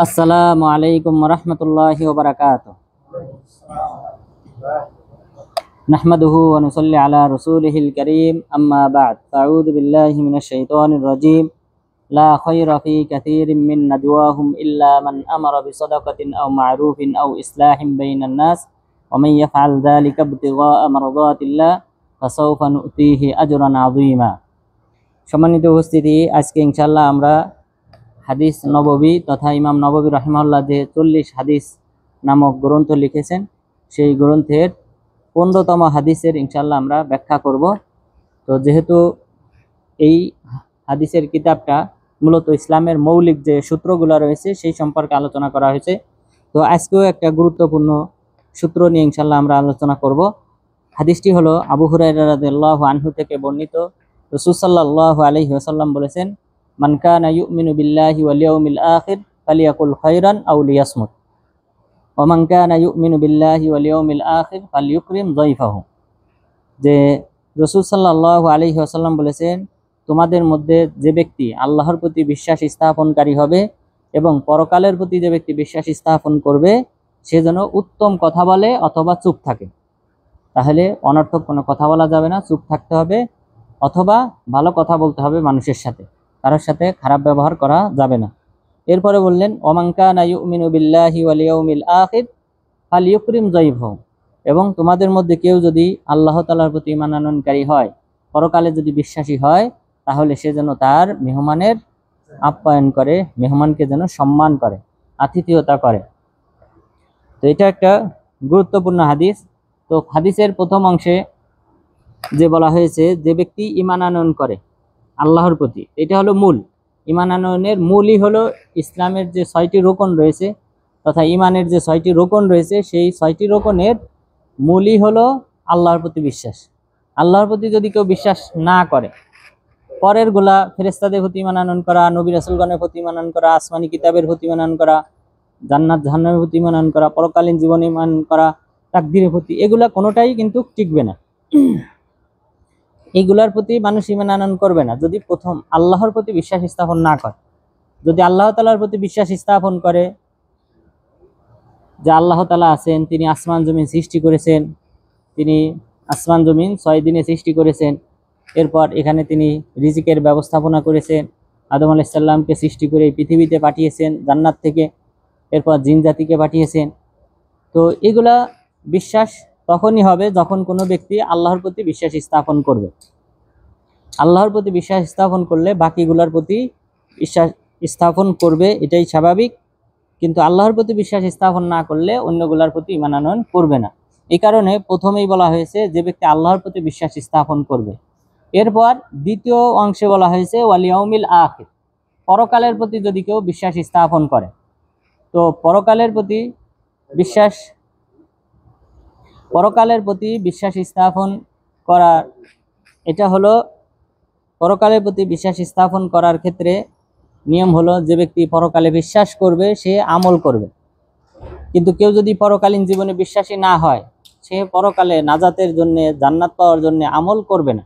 আসসালামু আলাইকুম ওয়া রাহমাতুল্লাহি ওয়া বারাকাতুহু। নাহমাদুহু ওয়া নুসাল্লি আলা রাসূলিহিল কারীম, আম্মা বা'দ। আউযু বিল্লাহি মিনাশ শাইতানির রাজীম। লা খায়রা ফী কাসীরিম মিন নাজওয়াহুম ইল্লা মান আমারা বিসাদাকাতিন আও মা'রুফিন আও ইসলাহিম বাইনান নাস ওয়া মান ইয়াফআল যালিকা ইবতিগাআ মারদাতিল্লাহ ফাসাওফা নু'তিহি আজরান আযীমা। সম্মানিত উপস্থিতি, আজকে ইনশাআল্লাহ আমরা হাদিস নববী তথা ইমাম নববী রাহিমাহুল্লাহ যে 40 হাদিস নামক গ্রন্থ লিখেছেন, সেই গ্রন্থের 15তম হাদিসের ইনশাআল্লাহ আমরা ব্যাখ্যা করব। তো যেহেতু এই হাদিসের কিতাবটা মূলত ইসলামের মৌলিক যে সূত্রগুলো রয়েছে সেই সম্পর্কে আলোচনা করা হয়েছে, তো আজকেও একটা গুরুত্বপূর্ণ সূত্র নিয়ে ইনশাআল্লাহ আমরা আলোচনা করব। হাদিসটি হলো আবু হুরায়রা রাদিয়াল্লাহু আনহু থেকে বর্ণিত। রাসূল সাল্লাল্লাহু আলাইহি ওয়াসাল্লাম বলেছেন, মান কানা ইউমিনু বিল্লাহি ওয়াল ইয়াউমিল আখির ফালিয়াকুল খায়রান আও লিয়াসমুত ওয়া মান কানা ইউমিনু বিল্লাহি ওয়াল ইয়াউমিল আখির ফালইউকরিম যায়ফাহু। যে রাসূল সাল্লাল্লাহু আলাইহি ওয়াসাল্লাম বলেছেন, তোমাদের মধ্যে যে ব্যক্তি আল্লাহর প্রতি বিশ্বাস স্থাপনকারী হবে এবং পরকালের প্রতি যে ব্যক্তি বিশ্বাস স্থাপন করবে সে যেন উত্তম কথা বলে অথবা চুপ থাকে। তাহলে অনর্থক কোনো কথা বলা যাবে না, চুপ থাকতে হবে, অথবা ভালো কথা বলতে হবে মানুষের সাথে, কারোর সাথে খারাপ ব্যবহার করা যাবে না। এরপরে বললেন, ওমান কানা ইউমিনু বিল্লাহি ওয়াল ইয়াউমিল আখির ফালইউকরিম যায়ফাহু। এবং তোমাদের মধ্যে কেউ যদি আল্লাহ তাআলার প্রতি ঈমান আনয়নকারী হয়, পরকালে যদি বিশ্বাসী হয়, তাহলে সে যেন তার মেহমানের আপ্যায়ন করে, মেহমানকে যেন সম্মান করে, আতিথেয়তা করে। তো এটা একটা গুরুত্বপূর্ণ হাদিস। তো হাদিসের প্রথম অংশে যে বলা হয়েছে, যে ব্যক্তি ঈমান আনয়ন করে আল্লাহর প্রতি, এটা হলো মূল। ঈমান আনয়নের মূলই হলো ইসলামের যে 6টি রোকন রয়েছে তথা ঈমানের যে 6টি রোকন রয়েছে, সেই 6টি রোকনের মূলই হলো আল্লাহর প্রতি বিশ্বাস। আল্লাহর প্রতি যদি কেউ বিশ্বাস না করে, পরের গুলা ফেরেশতাদের প্রতি ঈমান আনয়ন করা, নবী রাসূলগণের প্রতি ঈমান আনয়ন করা, আসমানি কিতাবের প্রতি ঈমান আনয়ন করা, জান্নাত জাহান্নামের প্রতি ঈমান আনয়ন করা, পরকালীন জীবনে ঈমান করা, তাকদীরের প্রতি, এগুলা কোনোটাই কিন্তু টিকবে না। এইগুলার প্রতি মানুষ ঈমান আনয়ন করবে না যদি প্রথম আল্লাহর প্রতি বিশ্বাস স্থাপন না করে। যদি আল্লাহ তাআলার প্রতি বিশ্বাস স্থাপন করে যে আল্লাহ তাআলা আছেন, তিনি আসমান জমিন সৃষ্টি করেছেন, তিনি আসমান জমিন 6 দিনে সৃষ্টি করেছেন, এরপর এখানে তিনি রিজিকের ব্যবস্থাপনা করেছেন, আদম আলাইহিস সালামকে সৃষ্টি করে পৃথিবীতে পাঠিয়েছেন জান্নাত থেকে, এরপর জিন জাতিকে পাঠিয়েছেন। তো এগুলা বিশ্বাস তখনই হবে যখন কোনো ব্যক্তি আল্লাহর প্রতি বিশ্বাস স্থাপন করবে। আল্লাহর প্রতি বিশ্বাস স্থাপন করলে বাকিগুলোর প্রতি বিশ্বাস স্থাপন করবে, এটাই স্বাভাবিক। কিন্তু আল্লাহর প্রতি বিশ্বাস স্থাপন না করলে অন্যগুলোর প্রতি ঈমান আনয়ন করবে না। এই কারণে প্রথমেই বলা হয়েছে যে ব্যক্তি আল্লাহর প্রতি বিশ্বাস স্থাপন করবে। এরপর দ্বিতীয় অংশে বলা হয়েছে ওয়াল ইয়াউমিল আখির, পরকালের প্রতি যদি কেউ বিশ্বাস স্থাপন করে। তো পরকালের প্রতি বিশ্বাস স্থাপন করার, এটা হলো পরকালের প্রতি বিশ্বাস স্থাপন করার ক্ষেত্রে নিয়ম হলো, যে ব্যক্তি পরকালে বিশ্বাস করবে সে আমল করবে। কিন্তু কেউ যদি পরকালীন জীবনে বিশ্বাসী না হয়, সে পরকালে নাজাতের জন্য, জান্নাত পাওয়ার জন্য আমল করবে না,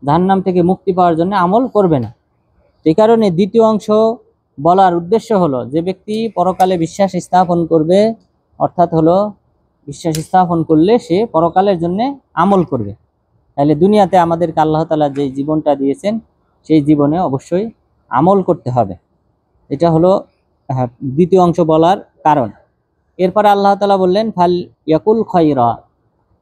জাহান্নাম থেকে মুক্তি পাওয়ার জন্য আমল করবে না। এই কারণে দ্বিতীয় অংশ বলার উদ্দেশ্য হলো, যে ব্যক্তি পরকালে বিশ্বাস স্থাপন করবে, অর্থাৎ হলো বিশ্বাস স্থাপন করলে সে পরকালের জন্য আমল করবে। তাহলে দুনিয়াতে আমাদেরকে আল্লাহ তাআলা যে জীবনটা দিয়েছেন সেই জীবনে অবশ্যই আমল করতে হবে। এটা হলো দ্বিতীয় অংশ বলার কারণ। এরপরে আল্লাহ তাআলা বললেন ফাল ইয়াকুল খায়রা।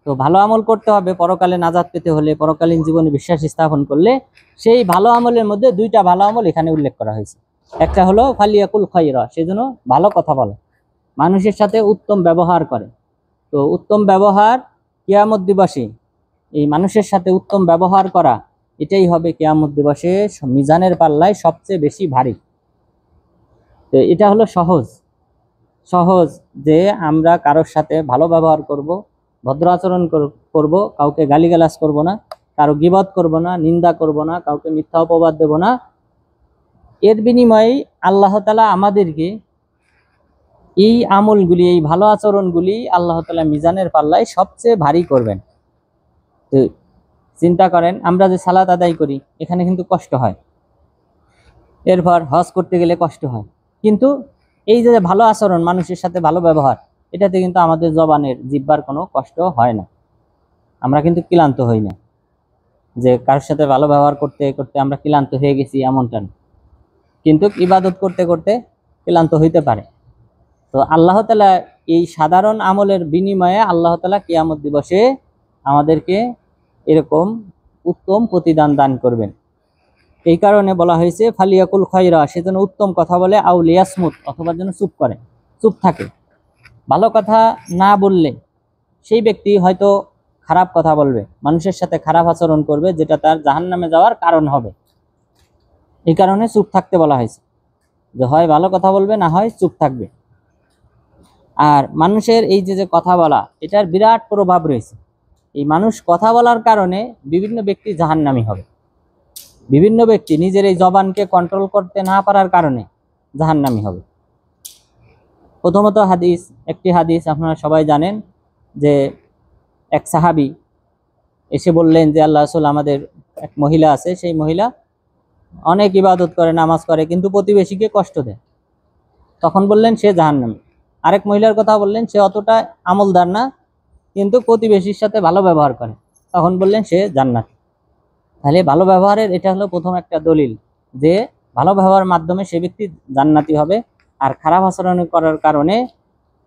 তো ভালো আমল করতে হবে পরকালে নাজাত পেতে হলে, পরকালীন জীবনে বিশ্বাস স্থাপন করলে। সেই ভালো আমলের মধ্যে 2টা ভালো আমল এখানে উল্লেখ করা হয়েছে। একটা হলো ফাল ইয়াকুল খায়রা, সেজন্য ভালো কথা বলে, মানুষের সাথে উত্তম ব্যবহার করে। তো উত্তম ব্যবহার কিয়ামত দিবসে, এই মানুষের সাথে উত্তম ব্যবহার করা, এটাই হবে কিয়ামত দিবসে মিজানের পাল্লায় সবচেয়ে বেশি ভারী। তো এটা হলো সহজ যে আমরা কারোর সাথে ভালো ব্যবহার করব, ভদ্র আচরণ করব, কাউকে গালিগালাজ করব না, কারো গীবত করব না, নিন্দা করব না, কাউকে মিথ্যা অপবাদ দেব না। এর বিনিময়ে আল্লাহ তাআলা আমাদেরকে এই আমলগুলি, এই ভালো আচরণগুলি আল্লাহ তাআলা মিজানের পাল্লায় সবচেয়ে ভারী করবেন। তো চিন্তা করেন, আমরা যে সালাত আদায় করি এখানে কিন্তু কষ্ট হয়, এরপর হজ করতে গেলে কষ্ট হয়, কিন্তু এই যে ভালো আচরণ, মানুষের সাথে ভালো ব্যবহার, এটাতে কিন্তু আমাদের জবানের জিহ্বার কোনো কষ্ট হয় না, আমরা কিন্তু ক্লান্ত হই না। যে কারোর সাথে ভালো ব্যবহার করতে করতে আমরা ক্লান্ত হয়ে গেছি এমনটা না, কিন্তু ইবাদত করতে করতে ক্লান্ত হইতে পারে। তো আল্লাহ তাআলা এই সাধারণ আমলের বিনিময়ে আল্লাহ তাআলা কিয়ামত দিবসে আমাদেরকে এরকম উত্তম প্রতিদান দান করবেন। এই কারণে বলা হয়েছে ফালিয়াকুল খায়রা, সেজন্য উত্তম কথা বলে, আউ লিয়াসমুত, অথবা যেন চুপ করে, চুপ থাকে। ভালো কথা না বললে সেই ব্যক্তি হয়তো খারাপ কথা বলবে, মানুষের সাথে খারাপ আচরণ করবে, যেটা তার জাহান্নামে যাওয়ার কারণ হবে। এই কারণে চুপ থাকতে বলা হয়েছে, যে হয় ভালো কথা বলবে, না হয় চুপ থাকবে। আর মানুষের এই যে কথা বলা, এটার বিরাট প্রভাব রয়েছে। এই মানুষ কথা বলার কারণে বিভিন্ন ব্যক্তি জাহান্নামী হবে। বিভিন্ন ব্যক্তি নিজের এই জবানকে কন্ট্রোল করতে না পারার কারণে জাহান্নামী হবে। প্রথমত একটি হাদিস আপনারা সবাই জানেন, যে এক সাহাবী এসে বললেন যে আল্লাহ রাসূল, আমাদের এক মহিলা আছে, সেই মহিলা অনেক ইবাদত করে, নামাজ করে, কিন্তু প্রতিবেশীকে কষ্ট দেয়। তখন বললেন সে জাহান্নামী। আরেক মহিলার কথা বললেন, সে অতটা আমলদার না, কিন্তু প্রতিবেশীর সাথে ভালো ব্যবহার করে, তখন বললেন সে জান্নাতি। তাহলে ভালো ব্যবহারের এটা হলো প্রথম একটা দলিল, যে ভালো ব্যবহারের মাধ্যমে সে ব্যক্তি জান্নাতি হবে। আর খারাপ আচরণ করার কারণে,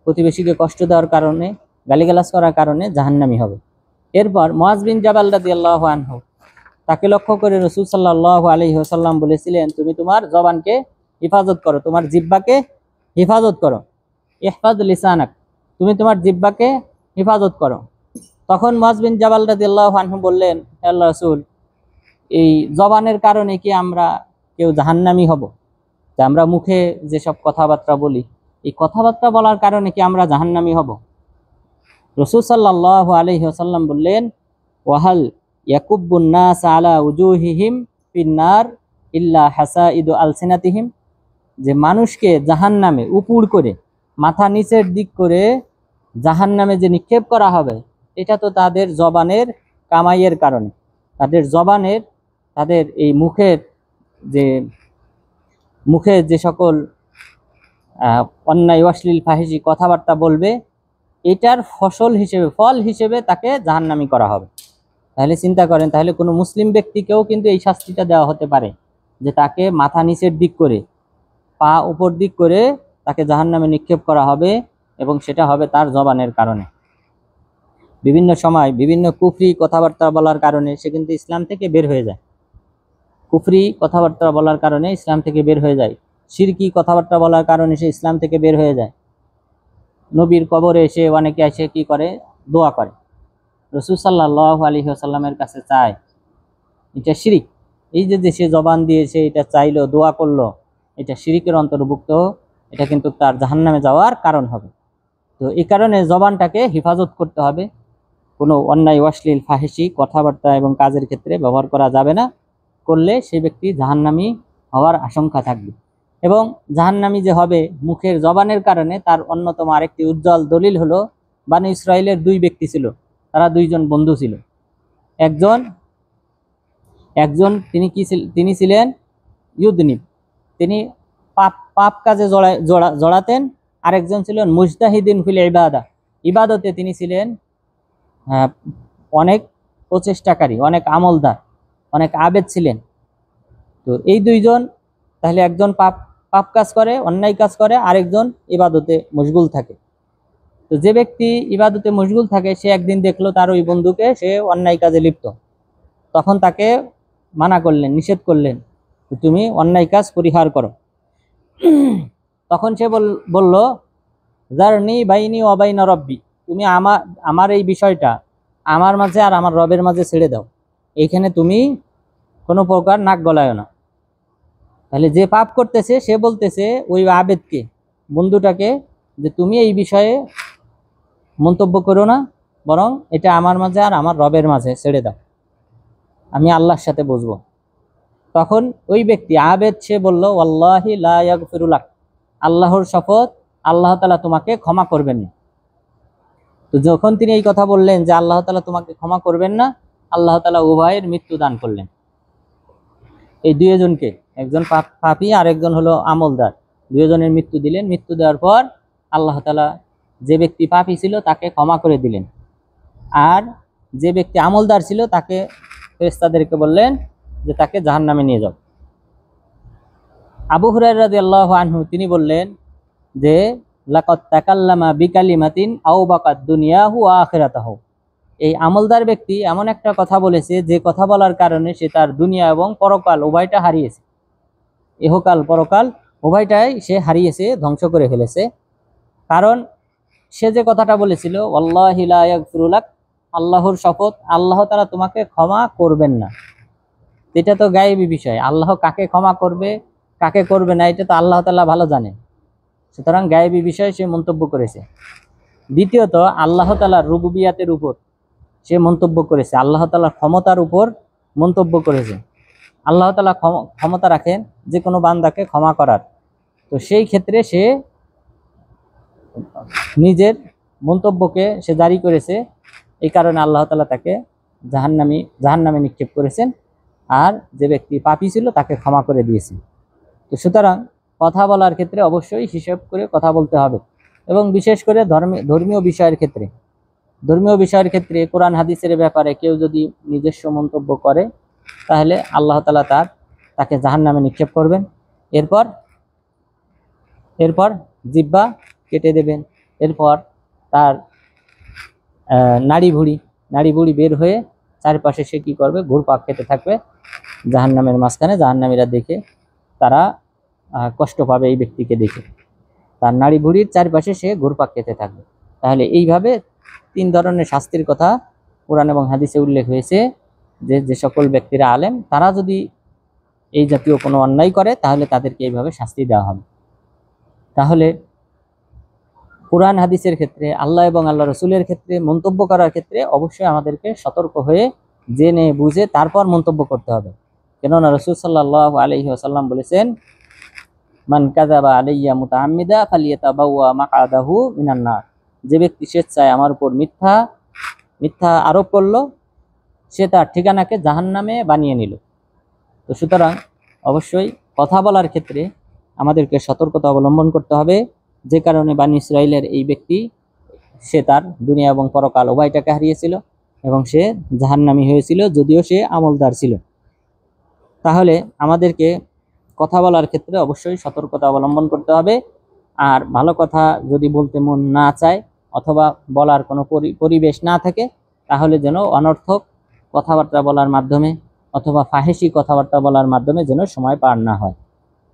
প্রতিবেশীকে কষ্ট দেওয়ার কারণে, গালিগালাজ করার কারণে জাহান্নামী হবে। এরপর মুআজ বিন জাবাল রাদিয়াল্লাহু আনহু, তাকে লক্ষ্য করে রাসূল সাল্লাল্লাহু আলাইহি ওয়াসাল্লাম বলেছিলেন, তুমি তোমার জবানকে হেফাজত করো, তোমার জিহ্বাকে হেফাজত করো। ইহফাজ লিসানাক, তুমি তোমার জিহ্বাকে হেফাজত করো। তখন মুআজ বিন জাবাল রাদিয়াল্লাহু আনহু বললেন, হে আল্লাহর রাসূল, এই জবানের কারণে কি আমরা কেউ জাহান্নামী হব? যে আমরা মুখে যেসব কথাবার্তা বলি, এই কথাবার্তা বলার কারণে কি আমরা জাহান্নামী হব? রাসূল সাল্লাল্লাহু আলাইহি ওয়াসাল্লাম বললেন, ওয়াহাল ইয়াকুব্বুন নাস আলা উজুহিহিম ফিন্নার ইল্লা হাসাইদু আলসিনাতিহিম, যে মানুষকে জাহান্নামে উপুড় করে, মাথা নিচের দিক করে জাহান্নামে যে নিক্ষেপ করা হবে, এটা তো তাদের জবানের কামাইয়ের কারণে, তাদের জবানের, তাদের এই মুখে যে সকল অন্যায় অশ্লীল ফাহিশি কথাবার্তা বলবে, এটার ফল হিসেবে তাকে জাহান্নামী করা হবে। তাহলে চিন্তা করেন, তাহলে কোনো মুসলিম ব্যক্তিকেও কিন্তু এই শাস্তিটা দেওয়া হতে পারে, যে তাকে মাথা নিচের দিক করে, পা উপর দিক করে তাকে জাহান্নামে নিক্ষেপ করা হবে, এবং সেটা হবে তার জবানের কারণে। বিভিন্ন সময় বিভিন্ন কুফরি কথাবার্তা বলার কারণে সে কিন্তু ইসলাম থেকে বের হয়ে যায়। কুফরি কথাবার্তা বলার কারণে ইসলাম থেকে বের হয়ে যায়। শিরকি কথাবার্তা বলার কারণে সে ইসলাম থেকে বের হয়ে যায়। নবীর কবরে এসে অনেকে এসে কি করে, দোয়া করে, রাসূল সাল্লাল্লাহু আলাইহি ওয়াসাল্লামের কাছে চায়, এটা শিরিক। এই যে সে জবান দিয়েছে, এটা চাইলো, দোয়া করলো, এটা শিরিকের অন্তর্ভুক্ত, এটা কিন্তু তার জাহান্নামে যাওয়ার কারণ হবে। তো এই কারণে জবানটাকে হেফাজত করতে হবে। কোনো অন্যায় অশ্লীল ফাহিশি কথাবার্তা এবং কাজের ক্ষেত্রে ব্যবহার করা যাবে না, করলে সেই ব্যক্তি জাহান্নামী হওয়ার আশঙ্কা থাকবে। এবং জাহান্নামী যে হবে মুখের জবানের কারণে, তার অন্যতম আরেকটি উজ্জ্বল দলিল হলো, বনী ইসরাইলের দুই ব্যক্তি ছিল, তারা দুইজন বন্ধু ছিল। একজন তিনি ছিলেন ইউদনিব, তিনি পাপ কাজে জড়াতেন। আরেকজন ছিলেন মুজতাহিদিন ফিল ইবাদতে তিনি ছিলেন অনেক প্রচেষ্টাকারী, অনেক আমলদার, অনেক আবেদ ছিলেন। তো এই দুইজন, তাহলে একজন পাপ কাজ করে, অন্যায় কাজ করে, আরেকজন ইবাদতে মশগুল থাকে। তো যে ব্যক্তি ইবাদতে মশগুল থাকে, সে একদিন দেখলো তার ওই বন্ধুকে সে অন্যায় কাজে লিপ্ত। তখন তাকে মানা করলেন, নিষেধ করলেন, তুমি অন্যায় কাজ পরিহার করো। তখন সে বলল, যারনি বাইনি ওয়া বাইনা রব্বি, তুমি আমার এই বিষয়টা আমার মাঝে আর আমার রবের মাঝে ছেড়ে দাও, এইখানে তুমি কোনো প্রকার নাক গলায় না। তাহলে যে পাপ করতেছে সে বলতেছে ওই আবেদকে, বন্ধুটাকে, যে তুমি এই বিষয়ে মন্তব্য করো না, বরং এটা আমার মাঝে আর আমার রবের মাঝে ছেড়ে দাও, আমি আল্লাহর সাথে বসবো। তখন ওই ব্যক্তি আবেদ, সে বলল, ওয়াল্লাহি লা ইয়াগফিরু লাক, আল্লাহর শপথ, আল্লাহ তাআলা তোমাকে ক্ষমা করবেন না। তো যখন তিনি এই কথা বললেন যে আল্লাহ তাআলা তোমাকে ক্ষমা করবেন না, আল্লাহ তাআলা উভয়ের মৃত্যু দান করলেন। এই দুইজনকে, একজন পাপী আর একজন হলো আমলদার, দুজনের মৃত্যু দিলেন। মৃত্যু দেওয়ার পর আল্লাহ তাআলা যে ব্যক্তি পাপী ছিল তাকে ক্ষমা করে দিলেন, আর যে ব্যক্তি আমলদার ছিল তাকে ফেরেশতাদেরকে বললেন যে তাকে জাহান্নামে নিয়ে যাও। আবু হুরায়রা রাদিয়াল্লাহু আনহু তিনি বললেন যে লাকাদ তাকাল্লামা বিকালিমাতিন আও বাকাদ দুনিয়াহু ওয়া আখিরাতাহু, এই আমলদার ব্যক্তি এমন একটা কথা বলেছে যে কথা বলার কারণে সে তার দুনিয়া এবং পরকাল উভয়টা হারিয়েছে, ইহকাল পরকাল উভয়টাই সে হারিয়েছে, ধ্বংস করে ফেলেছে। কারণ সে যে কথাটা বলেছিল ওয়াল্লাহি লা ইয়াগফিরু লাক, আল্লাহর শপথ আল্লাহ তাআলা তোমাকে ক্ষমা করবেন না। এটা তো গায়েবী বিষয়, আল্লাহ কাকে ক্ষমা করবে কাকে করবে না এটা তো আল্লাহ তাআলা ভালো জানেন, সুতরাং গায়েবী বিষয়ে সে মন্তব্য করেছে। দ্বিতীয়ত আল্লাহ তাআলার রুবুবিয়াতের উপর সে মন্তব্য করেছে, আল্লাহ তাআলার ক্ষমতার উপর মন্তব্য করেছে। আল্লাহ তাআলা ক্ষমতা রাখেন যে কোনো বান্দাকে ক্ষমা করার, তো সেই ক্ষেত্রে সে নিজের মন্তব্যকে সে জারি করেছে, এই কারণে আল্লাহ তাআলা তাকে জাহান্নামে নিক্ষেপ করেছেন, আর যে ব্যক্তি পাপী ছিল তাকে ক্ষমা করে দিয়েছেন। তো সুতরাং কথা বলার ক্ষেত্রে অবশ্যই হিসাব করে কথা বলতে হবে, এবং বিশেষ করে ধর্মীয় বিষয়ের ক্ষেত্রে কোরআন হাদিসের ব্যাপারে কেউ যদি নিজস্ব মন্তব্য করে তাহলে আল্লাহ তাআলা তাকে জাহান্নামে নিক্ষেপ করবেন। এরপর জিহ্বা কেটে দেবেন, এরপর তার নাড়ি ভুড়ি বের হয়ে চারপাশে সে কি করবে, ঘুরপাক খেতে থাকবে জাহান্নামের মাঝখানে। জাহান্নামীরা দেখে তারা কষ্ট পাবে, এই ব্যক্তিকে দেখে তার নাড়ি ভুড়ির চারপাশে সে ঘুরপাক খেতে থাকবে। তাহলে এইভাবে 3 ধরনের শাস্তির কথা কোরআন এবং হাদিসে উল্লেখ হয়েছে, যে সকল ব্যক্তিরা আলেম তারা যদি এই জাতীয় কোনো অন্যায় করে তাহলে তাদেরকে এইভাবে শাস্তি দেওয়া হবে। তাহলে কোরআন হাদিসের ক্ষেত্রে, আল্লাহ এবং আল্লাহ রসুলের ক্ষেত্রে মন্তব্য করার ক্ষেত্রে অবশ্যই আমাদেরকে সতর্ক হয়ে জেনে বুঝে তারপর মন্তব্য করতে হবে। কেননা রাসূল সাল্লাল্লাহু আলাইহি ওয়াসাল্লাম বলেছেন, মান কাযাবা আলাইয়া মুতাআম্মিদা ফালিয়াতাবাওয়া মাকআদাহু মিনান নার, যে ব্যক্তি স্বেচ্ছায় আমার উপর মিথ্যা আরোপ করলো সে তার ঠিকানাকে জাহান্নামে বানিয়ে নিল। তো সুতরাং অবশ্যই কথা বলার ক্ষেত্রে আমাদেরকে সতর্কতা অবলম্বন করতে হবে, যে কারণে বনী ইসরাইলের এই ব্যক্তি সে তার দুনিয়া এবং পরকাল উভয়টাকে হারিয়েছিল এবং সে জাহান্নামী হয়েছিল যদিও সে আমলদার ছিল। তাহলে আমাদেরকে কথা বলার ক্ষেত্রে অবশ্যই সতর্কতা অবলম্বন করতে হবে, আর ভালো কথা যদি বলতে মন না চায় অথবা বলার কোনো পরিবেশ না থাকে তাহলে যেন অনর্থক কথাবার্তা বলার মাধ্যমে অথবা ফাহেসি কথাবার্তা বলার মাধ্যমে যেন সময় পার না হয়।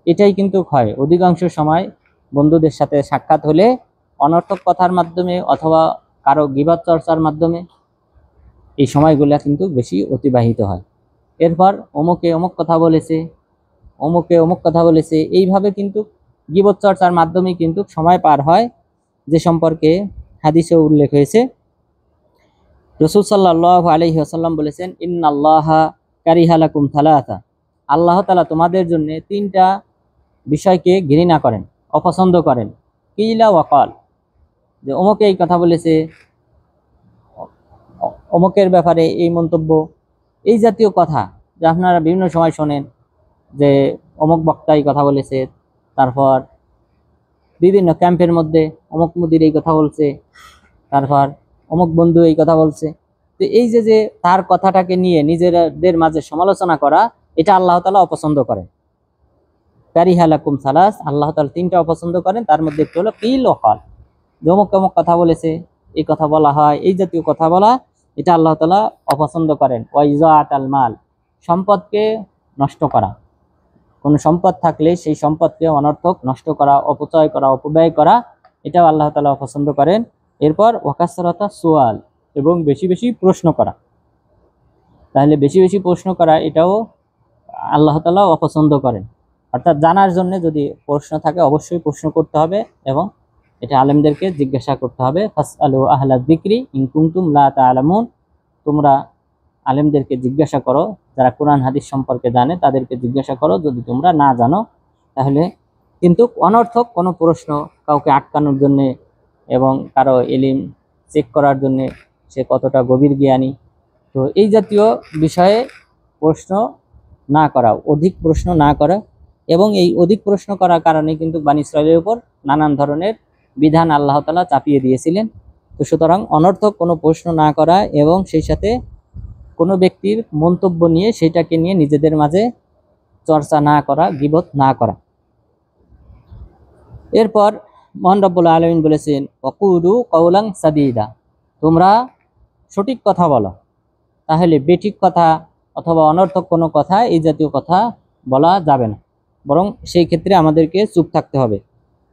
এটাই কিন্তু হয় অধিকাংশ সময় বন্ধুদের সাথে সাক্ষাৎ হলে অনর্থক কথার মাধ্যমে অথবা কারো গীবত চর্চার মাধ্যমে এই সময়গুলো কিন্তু বেশি অতিবাহিত হয়। এরপর অমুকে অমুক কথা বলেছে এইভাবে কিন্তু গীবত চর্চার মাধ্যমে কিন্তু সময় পার হয়, যে সম্পর্কে হাদিসে উল্লেখ হয়েছে। রাসূল সাল্লাল্লাহু আলাইহি ওয়াসাল্লাম বলেছেন, ইন্নাল্লাহা কারিহা লাকুম সালাসা, আল্লাহ তাআলা তোমাদের জন্য 3টা বিষয়কে ঘৃণা করেন, অপছন্দ করেন। কিলা ওয়াকাল, যে অমুকে এই কথা বলেছে, অমুকের ব্যাপারে এই মন্তব্য, এই জাতীয় কথা যে আপনারা বিভিন্ন সময় শোনেন যে অমুক বক্তা এই কথা বলেছে, তারপর বিভিন্ন ক্যাম্পের মধ্যে অমুক মুদির এই কথা বলছে, তারপর অমুক বন্ধু এই কথা বলছে। তো এই যে তার কথাটাকে নিয়ে নিজেদের মাঝে সমালোচনা করা, এটা আল্লাহ তাআলা অপছন্দ করেন। কারিহা লাকুম সালাস, আল্লাহ তাআলা 3টা অপছন্দ করেন, তার মধ্যে একটি হলো কিল ওয়া কাল, যে অমুক কথা বলেছে, এই কথা বলা হয়, এই জাতীয় কথা বলা, এটা আল্লাহ তাআলা অপছন্দ করেন। ওয়া ইযাআতাল মাল, সম্পদকে নষ্ট করা, কোনো সম্পদ থাকলে সেই সম্পদকে অনর্থক নষ্ট করা, অপচয় করা, অপব্যয় করা, এটাও আল্লাহ তাআলা অপছন্দ করেন। এরপর ওয়াকাসরাতা সুয়াল, এবং বেশি বেশি প্রশ্ন করা। তাহলে বেশি বেশি প্রশ্ন করা এটাও আল্লাহ তাআলা অপছন্দ করেন। অর্থাৎ জানার জন্য যদি প্রশ্ন থাকে অবশ্যই প্রশ্ন করতে হবে, এবং এটা আলেমদেরকে জিজ্ঞাসা করতে হবে। ফাসআলু আহলা যিকরি ইন কুনতুম লা তা'লামুন, তোমরা আলেমদেরকে জিজ্ঞাসা করো, যারা কোরআন হাদিস সম্পর্কে জানে তাদেরকে জিজ্ঞাসা করো যদি তোমরা না জানো। তাহলে কিন্তু অনর্থক কোনো প্রশ্ন কাউকে আটকানোর জন্যে এবং কারো ইলম চেক করার জন্যে সে কতটা গভীর জ্ঞানী, তো এই জাতীয় বিষয়ে প্রশ্ন না করা, অধিক প্রশ্ন না করা, এবং এই অধিক প্রশ্ন করার কারণে কিন্তু বনী ইসরাইলের উপর নানান ধরনের বিধান আল্লাহ তাআলা চাপিয়ে দিয়েছিলেন। তো সুতরাং অনর্থক কোনো প্রশ্ন না করা এবং সেই সাথে কোনো ব্যক্তির মন্তব্য নিয়ে সেটাকে নিয়ে নিজেদের মাঝে চর্চা না করা, গীবত না করা। এরপর মহান রব্বুল আলামিন বলেছেন, ওয়াকুলু কাওলান সাদীদা, তোমরা সঠিক কথা বলো, তাহলে বেঠিক কথা অথবা অনর্থক কোনো কথা, এই জাতীয় কথা বলা যাবে না, বরং সেই ক্ষেত্রে আমাদেরকে চুপ থাকতে হবে।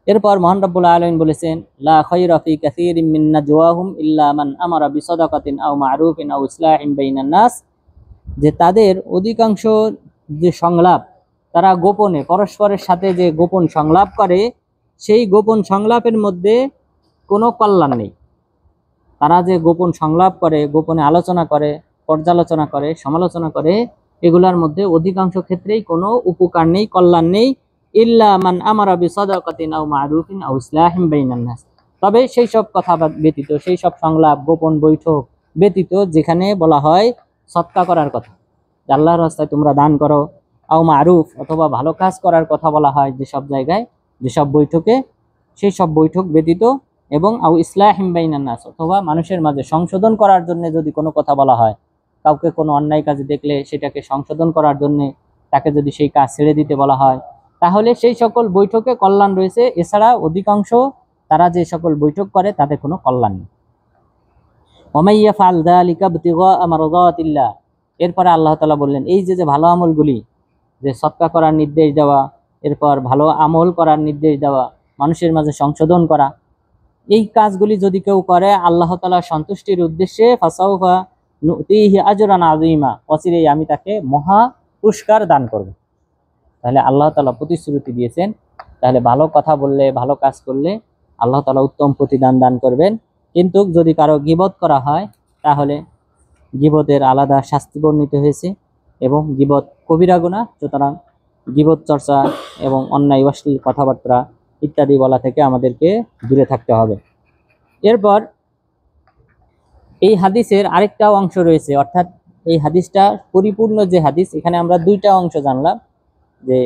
এরপর মহান রব্বুল আলামিন বলেছেন, লা খায়রা ফি কাসীরিম মিন নাজওয়াহুম ইল্লা মান আমারা বিসাদাকাতিন আও মা'রুফিন আও ইসলাহিন বাইনান নাস, যে তাদের অধিকাংশ যে সংলাপ, তারা গোপনে পরস্পরের সাথে যে গোপন সংলাপ করে, সেই গোপন সংলাপের মধ্যে কোনো কল্যাণ নেই। তারা যে গোপন সংলাপ করে, গোপনে আলোচনা করে, পর্যালোচনা করে, সমালোচনা করে, এগুলার মধ্যে অধিকাংশ ক্ষেত্রেই কোনো উপকার নেই, কল্যাণ নেই। ইল্লা মান আমারা বিসাদাকাতিন আও মা'রুফিন আও ইসলাহিন বাইনান নাস, তবে সেই সব কথা ব্যতীত, সেই সব সংলাপ, গোপন বৈঠক ব্যতীত যেখানে বলা হয় সদকা করার কথা, আল্লাহর রাস্তায় তোমরা দান করো, আও মা'রুফ অথবা ভালো কাজ করার কথা বলা হয় যেসব জায়গায়, যেসব বৈঠকে, সেই সব বৈঠক ব্যতীত, এবং আও ইসলাহিম বাইনান নাস অথবা মানুষের মাঝে সংশোধন করার জন্য যদি কোনো কথা বলা হয়, কাউকে কোনো অন্যায় কাজে দেখলে সেটাকে সংশোধন করার জন্য তাকে যদি সেই কাজ ছেড়ে দিতে বলা হয়, তাহলে সেই সকল বৈঠকে কল্যাণ রয়েছে। এছাড়া অধিকাংশ তারা যে সকল বৈঠক করে তাতে কোনো কল্যাণ নেই। ওমাই ইয়াফআল যালিকা ইবতিগা মারদাতিল্লাহ, এরপরে আল্লাহ তাআলা বললেন, এই যে যে ভালো আমলগুলি, যে সদকা করার নির্দেশ দেওয়া, এরপর ভালো আমল করার নির্দেশ দেওয়া, মানুষের মাঝে সংশোধন করা, এই কাজগুলি যদি কেউ করে আল্লাহ তাআলার সন্তুষ্টির উদ্দেশ্যে, ফাসাউফা নুতিহি আজরান আযীমা, অচিরেই আমি তাকে মহা পুরস্কার দান করব। তাহলে আল্লাহ তাআলা প্রতিশ্রুতি দিয়েছেন, তাহলে ভালো কথা বললে, ভালো কাজ করলে আল্লাহ তাআলা উত্তম প্রতিদান দান করবেন। কিন্তু যদি কারো গীবত করা হয়, তাহলে গীবতের আলাদা শাস্তি বর্ণিত হয়েছে, এবং গীবত কবিরা গুনাহ। সুতরাং গীবত চর্চা এবং অন্যায় অশ্লীল কথাবার্তা ইত্যাদি বলা থেকে আমাদেরকে দূরে থাকতে হবে। এরপর এই হাদিসের আরেকটা অংশ রয়েছে, অর্থাৎ এই হাদিসটা পরিপূর্ণ যে হাদিস, এখানে আমরা দুইটা অংশ জানলাম, যে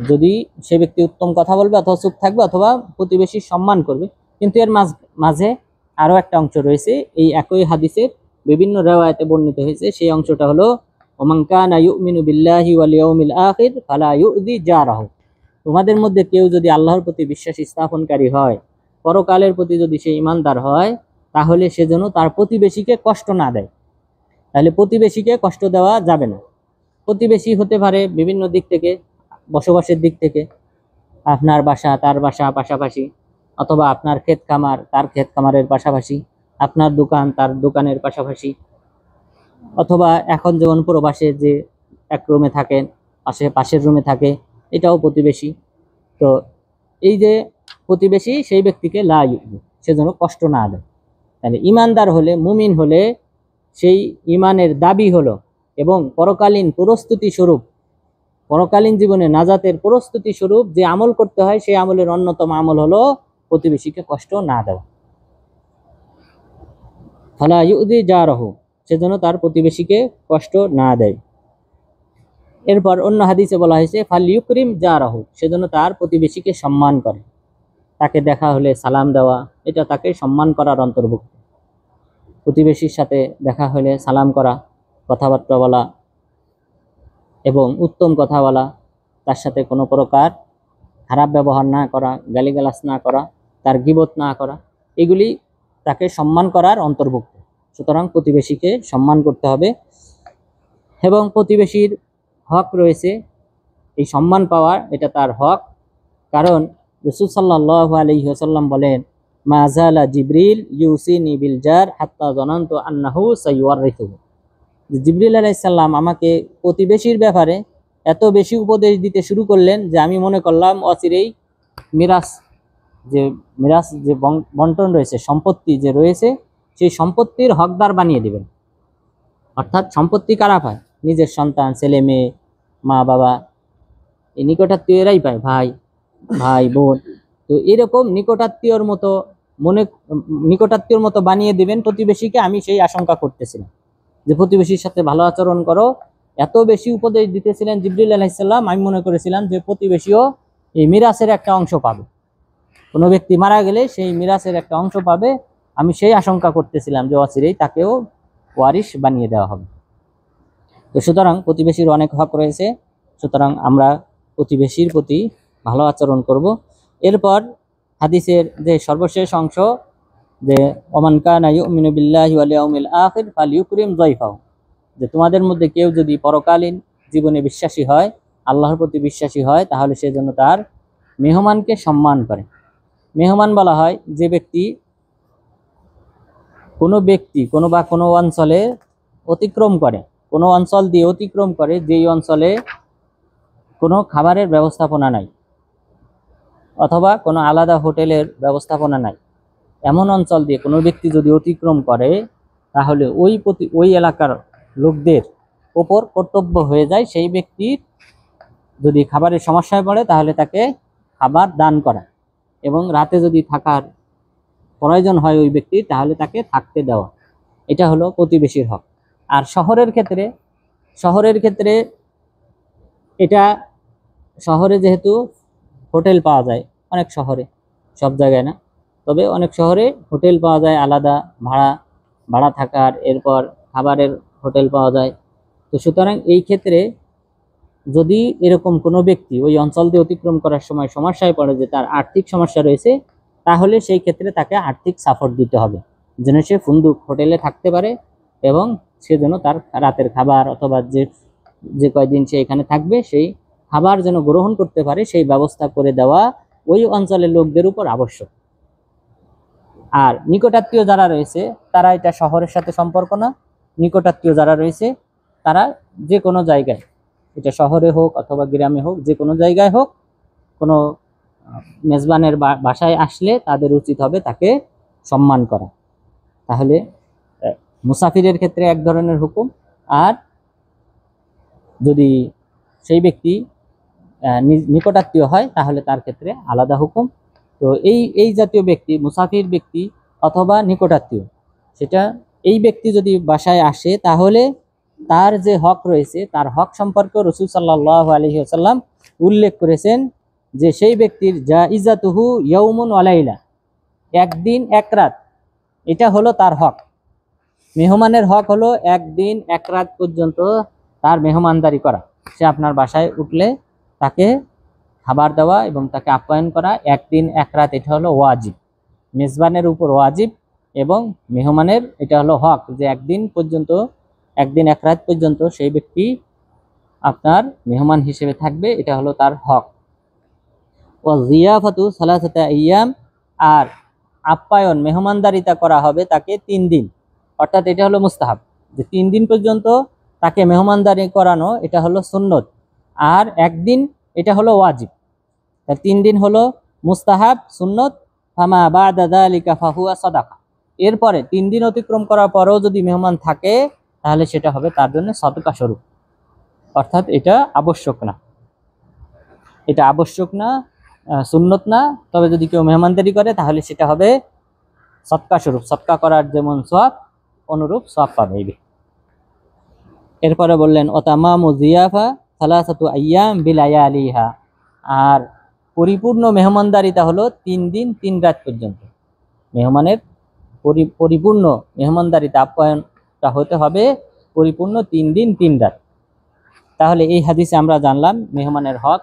যদি সে ব্যক্তি উত্তম কথা বলবে অথবা চুপ থাকবে অথবা প্রতিবেশীর সম্মান করবে। কিন্তু এর মাঝে আরো একটা অংশ রয়েছে, এই একই হাদিসের বিভিন্ন রিওয়ায়াতে বর্ণিত হয়েছে। সেই অংশটা হলো, ওমান কানা ইউমিনু বিল্লাহি ওয়াল ইয়াউমিল আখির ফালা ইউযি জারাহু, তোমাদের মধ্যে কেউ যদি আল্লাহর প্রতি বিশ্বাস স্থাপনকারী হয়, পরকালের প্রতি যদি সে ঈমানদার হয়, তাহলে সে যেন তার প্রতিবেশীকে কষ্ট না দেয়। তাহলে প্রতিবেশীকে কষ্ট দেওয়া যাবে না। প্রতিবেশী হতে পারে বিভিন্ন দিক থেকে, বসবাসের দিক থেকে, আপনার বাসা তার বাসা পাশাপাশি, অথবা আপনার ক্ষেত খামার তার ক্ষেত খামারের পাশাপাশি, আপনার দোকান তার দোকানের পাশাপাশি, অথবা এখন যেমন প্রবাসে যে এক রুমে থাকেন, পাশের রুমে থাকে, এটাও প্রতিবেশী। তো এই যে প্রতিবেশী, সেই ব্যক্তিকে লা ইউযি, সে যেন কষ্ট না দেয়। তাহলে ইমানদার হলে, মুমিন হলে, সেই ইমানের দাবি হলো এবং পরকালীন প্রস্তুতি স্বরূপ, পরকালীন জীবনে নাজাতের প্রস্তুতি স্বরূপ যে আমল করতে হয়, সেই আমলের অন্যতম আমল হলো প্রতিবেশীকে কষ্ট না দেওয়া। ফালা ইউযি জারাহু, সেজন্য তার প্রতিবেশীকে কষ্ট না দেয়। এরপর অন্য হাদিসে বলা হয়েছে, ফালিউকরিম জারাহু, সেজন্য তার প্রতিবেশীকে সম্মান করে। তাকে দেখা হলে সালাম দেওয়া, এটা তাকে সম্মান করার অন্তর্ভুক্ত। প্রতিবেশীর সাথে দেখা হলে সালাম করা, কথাবার্তা বলা এবং উত্তম কথা বলা, তার সাথে কোনো প্রকার খারাপ ব্যবহার না করা, গালিগালাজ না করা, তার গীবত না করা, এগুলি তাকে সম্মান করার অন্তর্ভুক্ত। সুতরাং প্রতিবেশীকে সম্মান করতে হবে এবং প্রতিবেশীর হক রয়েছে এই সম্মান পাওয়ার, এটা তার হক। কারণ রাসূল সাল্লাল্লাহু আলাইহি ওয়াসাল্লাম বলেন, মা যালা জিবরিল ইউসিনি বিল জার হাত্তা যানানতু আন্নাহু সাইওয়ারিথুহু, জিবরিল আলাইহিস সালাম আমাকে প্রতিবেশীর ব্যাপারে এত বেশি উপদেশ দিতে শুরু করলেন যে আমি মনে করলাম অচিরেই মিরাস যে বন্টন রয়েছে, সম্পত্তি যে রয়েছে, সেই সম্পত্তির হকদার বানিয়ে দিবেন। অর্থাৎ সম্পত্তি কারা পায়? নিজের সন্তান, ছেলে মেয়ে, মা বাবা, এই নিকটাত্মীয়রাই পায়, ভাই বোন। তো এরকম নিকটাত্মীয়র মতো বানিয়ে দিবেন প্রতিবেশীকে। আমি সেই আশঙ্কা করতেছিলাম যে প্রতিবেশীর সাথে ভালো আচরণ করো, এত বেশি উপদেশ দিতেছিলেন জিবরিল আলাইহিস সালাম, আমি মনে করেছিলাম যে প্রতিবেশীও এই মিরাসের একটা অংশ পাবে, কোনো ব্যক্তি মারা গেলে সেই মিরাসের একটা অংশ পাবে। আমি সেই আশঙ্কা করতেছিলাম যে অচিরেই তাকেও ওয়ারিশ বানিয়ে দেওয়া হবে। তো সুতরাং প্রতিবেশীর অনেক হক রয়েছে, সুতরাং আমরা প্রতিবেশীর প্রতি ভালো আচরণ করব। এরপর হাদিসের যে সর্বশেষ অংশ, যে ওমান কানা ইউমিনু বিল্লাহি ওয়াল ইয়াউমিল আখির ফালইউকরিম যায়ফাহু, যে তোমাদের মধ্যে কেউ যদি পরকালীন জীবনে বিশ্বাসী হয়, আল্লাহর প্রতি বিশ্বাসী হয়, তাহলে সে যেন তার মেহমানকে সম্মান করে। মেহমান বলা হয় যে ব্যক্তি কোনো অঞ্চলে অতিক্রম করে, কোনো অঞ্চল দিয়ে অতিক্রম করে যেই অঞ্চলে কোনো খাবারের ব্যবস্থাপনা নাই অথবা কোনো আলাদা হোটেলের ব্যবস্থাপনা নাই, এমন অঞ্চল দিয়ে কোনো ব্যক্তি যদি অতিক্রম করে, তাহলে ওই এলাকার লোকদের ওপর কর্তব্য হয়ে যায় সেই ব্যক্তির যদি খাবারের সমস্যায় পড়ে তাহলে তাকে খাবার দান করা, এবং রাতে যদি থাকার প্রয়োজন হয় ওই ব্যক্তির, তাহলে তাকে থাকতে দেওয়া। এটা হলো প্রতিবেশীর হক। আর শহরের ক্ষেত্রে এটা, শহরে যেহেতু হোটেল পাওয়া যায়, অনেক শহরে, সব জায়গায় না, তবে অনেক শহরে হোটেল পাওয়া যায় আলাদা ভাড়া থাকার, এরপর খাবারের হোটেল পাওয়া যায়। তো সুতরাং এই ক্ষেত্রে যদি এরকম কোনো ব্যক্তি ওই অঞ্চল দিয়ে অতিক্রম করার সময় সমস্যায় পড়ে, যে তার আর্থিক সমস্যা রয়েছে, তাহলে সেই ক্ষেত্রে তাকে আর্থিক সাপোর্ট দিতে হবে, যেন সে ফুন্দুক হোটেলে থাকতে পারে এবং সে যেন তার রাতের খাবার অথবা যে কয়দিন সে এখানে থাকবে সেই খাবার যেন গ্রহণ করতে পারে, সেই ব্যবস্থা করে দেওয়া ওই অঞ্চলের লোকদের উপর আবশ্যক। আর নিকটাত্মীয় যারা রয়েছে তারা, এটা শহরের সাথে সম্পর্ক না, নিকটাত্মীয় যারা রয়েছে তারা যে কোনো জায়গায়, এটা শহরে হোক অথবা গ্রামে হোক, যে কোনো জায়গায় হোক, কোনো মেজবানের বাসায় আসলে তাদের উচিত হবে তাকে সম্মান করা। তাহলে মুসাফিরের ক্ষেত্রে এক ধরনের হুকুম, আর যদি সেই ব্যক্তি নিকটাত্মীয় হয় তাহলে তার ক্ষেত্রে আলাদা হুকুম। তো এই জাতীয় ব্যক্তি, মুসাফির ব্যক্তি অথবা নিকটাত্মীয়, সেটা এই ব্যক্তি যদি বাসায় আসে, তাহলে তার যে হক রয়েছে তার হক সম্পর্কে রাসূল সাল্লাল্লাহু আলাইহি ওয়াসাল্লাম উল্লেখ করেছেন যে সেই ব্যক্তির জাইজাতুহু ইয়াউমুন ওয়া লাইলা, একদিন এক রাত, এটা হলো তার হক। মেহমানের হক হলো একদিন এক রাত পর্যন্ত তার মেহমানদারি করা। সে আপনার বাসায় উঠলে তাকে খাবার দেওয়া এবং তাকে আপ্যায়ন করা একদিন এক রাত, এটা হলো ওয়াজিব, মেজবানের উপর ওয়াজিব, এবং মেহমানের এটা হলো হক যে একদিন এক রাত পর্যন্ত সেই ব্যক্তি আপনার মেহমান হিসেবে থাকবে, এটা হলো তার হক। ও জিয়াফাতু সালাসাতা আইয়াম, আর আপ্যায়ন মেহমানদারিতা করা হবে তাকে 3 দিন, অর্থাৎ এটা হলো মুস্তাহাব, যে 3 দিন পর্যন্ত তাকে মেহমানদারি করানো, এটা হলো সুন্নত, আর একদিন এটা হলো ওয়াজিব। 3 দিন হলো মুস্তাহাব সুন্নত, ফামা বাদা যালিকা ফাহুয়া সাদাকা, এরপরে 3 দিন অতিক্রম করার পরেও যদি মেহমান থাকে তাহলে সেটা হবে তার জন্য সদকা স্বরূপ, অর্থাৎ এটা আবশ্যক না, সুন্নত না, তবে যদি কেউ মেহমানদারি করে তাহলে সেটা হবে সদকা স্বরূপ, সদকা করার যেমন সওয়াব অনুরূপ সওয়াব পাবে। এরপরে বললেন ওতামামু জিয়াফা সালাসাতু আইয়াম বিলায়ালিহা, আর পরিপূর্ণ মেহমানদারিতা হলো 3 দিন 3 রাত পর্যন্ত। মেহমানের পরিপূর্ণ মেহমানদারিতা, আপ্যায়নটা হতে হবে পরিপূর্ণ 3 দিন 3 রাত। তাহলে এই হাদিসে আমরা জানলাম মেহমানের হক,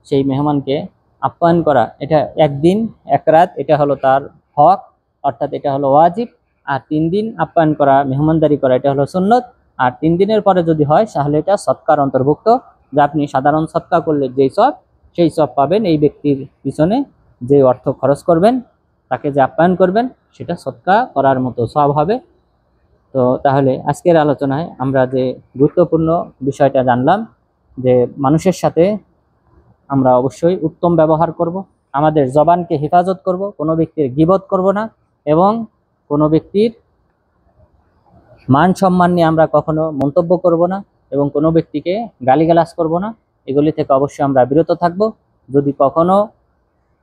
সেই মেহমানকে আপ্যায়ন করা, এটা একদিন এক রাত, এটা হলো তার হক, অর্থাৎ এটা হলো ওয়াজিব। আর 3 দিন আপ্যায়ন করা, মেহমানদারি করা, এটা হলো সুন্নত। আর 3 দিনের পরে যদি হয় তাহলে এটা সদকার অন্তর্ভুক্ত, যা আপনি সাধারণ সদকা করলে যেই সব, সেই সব পাবেন। এই ব্যক্তির পিছনে যে অর্থ খরচ করবেন, তাকে যে আপ্যায়ন করবেন, সেটা সদকা করার মতো সওয়াব হবে। তো তাহলে আজকের আলোচনায় আমরা যে গুরুত্বপূর্ণ বিষয়টা জানলাম, যে মানুষের সাথে আমরা অবশ্যই উত্তম ব্যবহার করব, আমাদের জবানকে হেফাজত করব, কোনো ব্যক্তির গীবত করব না, এবং কোনো ব্যক্তির মান সম্মান নিয়ে আমরা কখনো মন্তব্য করব না, এবং কোনো ব্যক্তিকে গালিগালাজ করব না। এগুলি থেকে অবশ্যই আমরা বিরত থাকব। যদি কখনো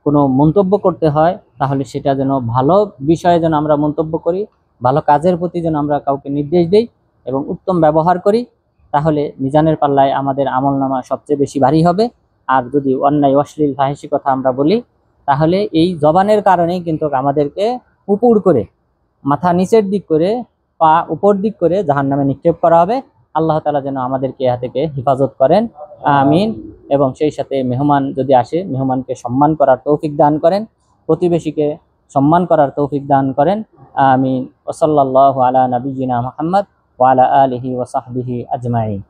কোনো মন্তব্য করতে হয় তাহলে সেটা যেন ভালো বিষয়ে যেন আমরা মন্তব্য করি, ভালো কাজের প্রতি যেন আমরা কাউকে নির্দেশ দেই এবং উত্তম ব্যবহার করি। তাহলে মিজানের পাল্লায় আমাদের আমলনামা সবচেয়ে বেশি ভারী হবে। আর যদি অন্যায় অশ্লীল ফাহিশি কথা আমরা বলি, তাহলে এই জবানের কারণেই কিন্তু আমাদেরকে উপর করে, মাথা নিচের দিক করে, পা উপর দিক করে জাহান্নামে নিক্ষেপ করা হবে। আল্লাহ তাআলা যেন আমাদেরকে ইহা থেকে হেফাজত করেন, আমিন। এবং সেই সাথে মেহমান যদি আসে, মেহমানকে সম্মান করার তৌফিক দান করেন, প্রতিবেশীকে সম্মান করার তৌফিক দান করেন, আমিন। ওয়া সাল্লাল্লাহু আলা নাবিয়্যিনা মুহাম্মদ ওয়া আলা আলিহি ওয়া সাহবিহি আজমাইন।